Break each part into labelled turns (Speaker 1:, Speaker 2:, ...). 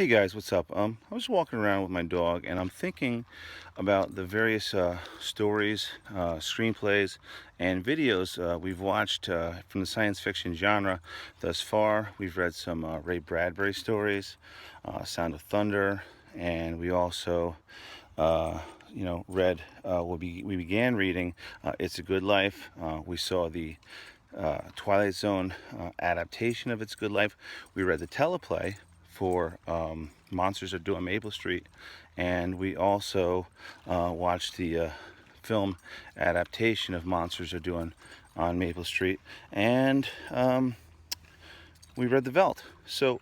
Speaker 1: Hey guys, what's up? I was walking around with my dog and I'm thinking about the various stories, screenplays, and videos we've watched from the science fiction genre thus far. We've read some Ray Bradbury stories, Sound of Thunder, and we also, read, we began reading It's a Good Life. We saw the Twilight Zone adaptation of It's Good Life. We read the teleplay for Monsters Are Due on Maple Street, and we also watched the film adaptation of Monsters Are Due on Maple Street, and we read the Velt. So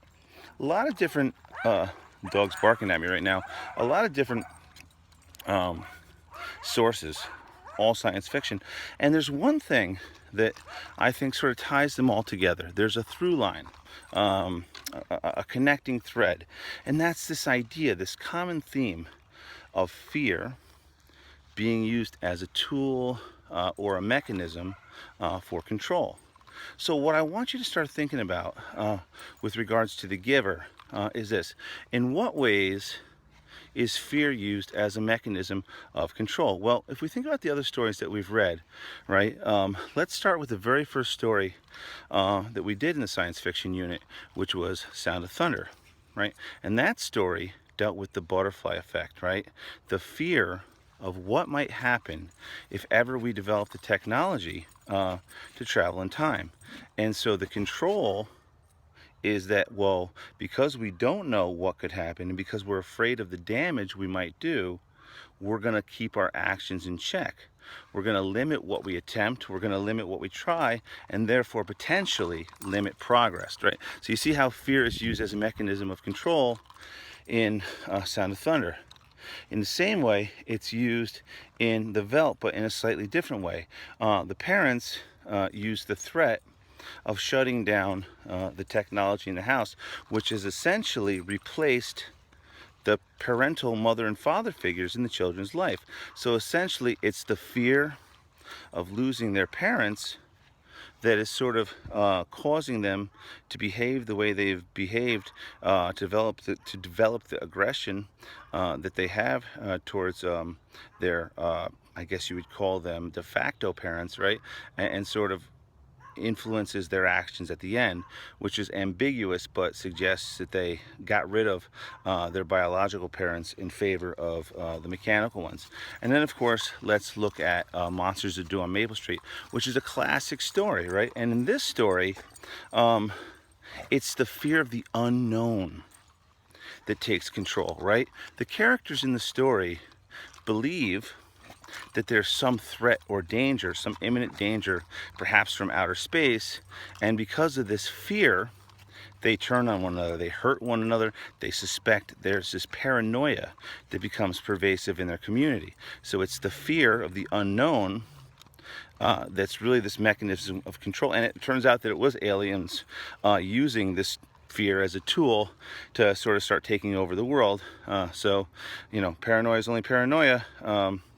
Speaker 1: a lot of different dogs barking at me right now. A lot of different sources, all science fiction. And there's one thing that I think sort of ties them all together. There's a through line, a connecting thread, and that's this idea, this common theme of fear being used as a tool or a mechanism for control. So what I want you to start thinking about with regards to the giver is this: in what ways is fear used as a mechanism of control? Well, if we think about the other stories that we've read, right, let's start with the very first story that we did in the science fiction unit, which was Sound of Thunder, right? And that story dealt with the butterfly effect, right? The fear of what might happen if ever we develop the technology to travel in time. And so the control is that, well, because we don't know what could happen and because we're afraid of the damage we might do, we're going to keep our actions in check. We're going to limit what we attempt, we're going to limit what we try, and therefore potentially limit progress, right? So you see how fear is used as a mechanism of control in Sound of Thunder. In the same way, it's used in the Velt, but in a slightly different way. The parents use the threat of shutting down the technology in the house, which has essentially replaced the parental mother and father figures in the children's life. So essentially, it's the fear of losing their parents that is sort of causing them to behave the way they've behaved, to develop the aggression that they have towards their, I guess you would call them de facto parents, right? And sort of influences their actions at the end, which is ambiguous but suggests that they got rid of their biological parents in favor of the mechanical ones. And then, of course, let's look at Monsters Are Due on Maple Street, which is a classic story, right? And in this story, it's the fear of the unknown that takes control, right? The characters in the story believe that there's some threat or danger, some imminent danger, perhaps from outer space, and because of this fear, they turn on one another, they hurt one another, they suspect. There's this paranoia that becomes pervasive in their community. So it's the fear of the unknown that's really this mechanism of control. And it turns out that it was aliens using this fear as a tool to sort of start taking over the world. So, paranoia is only paranoia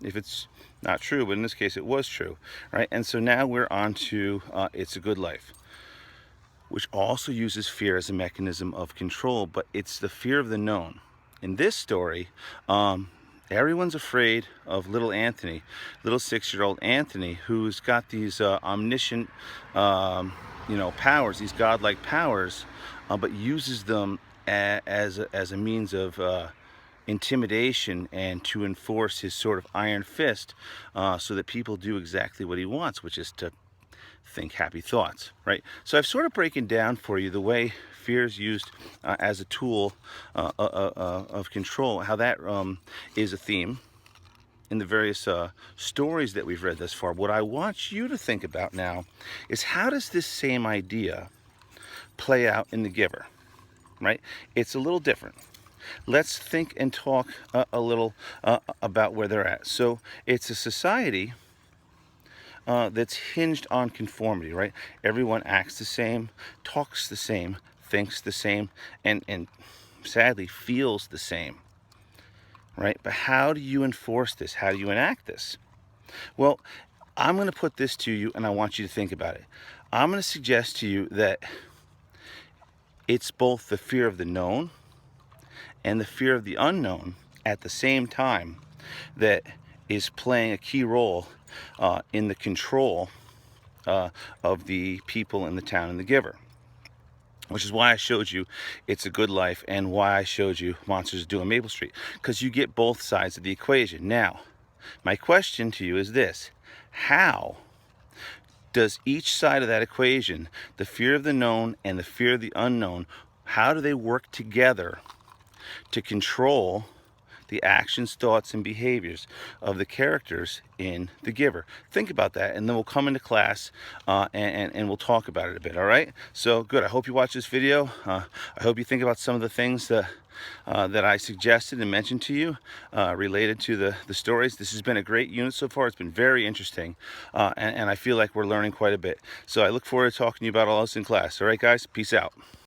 Speaker 1: if it's not true, but in this case it was true, right? And so now we're on to It's a Good Life, which also uses fear as a mechanism of control, but it's the fear of the known. In this story, everyone's afraid of little Anthony, little 6-year-old Anthony, who's got these omniscient, powers, these godlike powers, but uses them as a means of intimidation and to enforce his sort of iron fist, so that people do exactly what he wants, which is to think happy thoughts, right? So I've sort of broken down for you the way fear is used as a tool of control, how that is a theme in the various stories that we've read thus far. What I want you to think about now is, how does this same idea play out in The Giver, right? It's a little different. Let's think and talk a little about where they're at. So it's a society that's hinged on conformity, right? Everyone acts the same, talks the same, thinks the same, and sadly feels the same, right? But how do you enforce this? How do you enact this? Well, I'm going to put this to you, and I want you to think about it. I'm going to suggest to you that it's both the fear of the known and the fear of the unknown at the same time that is playing a key role in the control of the people in the town and the giver. Which is why I showed you It's a Good Life and why I showed you Monsters Do on Maple Street, because you get both sides of the equation. Now, my question to you is this: how does each side of that equation, the fear of the known and the fear of the unknown, how do they work together to control the actions, thoughts, and behaviors of the characters in The Giver? Think about that, and then we'll come into class and we'll talk about it a bit, all right? So, good. I hope you watch this video. I hope you think about some of the things that I suggested and mentioned to you related to the stories. This has been a great unit so far. It's been very interesting, and I feel like we're learning quite a bit. So I look forward to talking to you about all this in class. All right, guys? Peace out.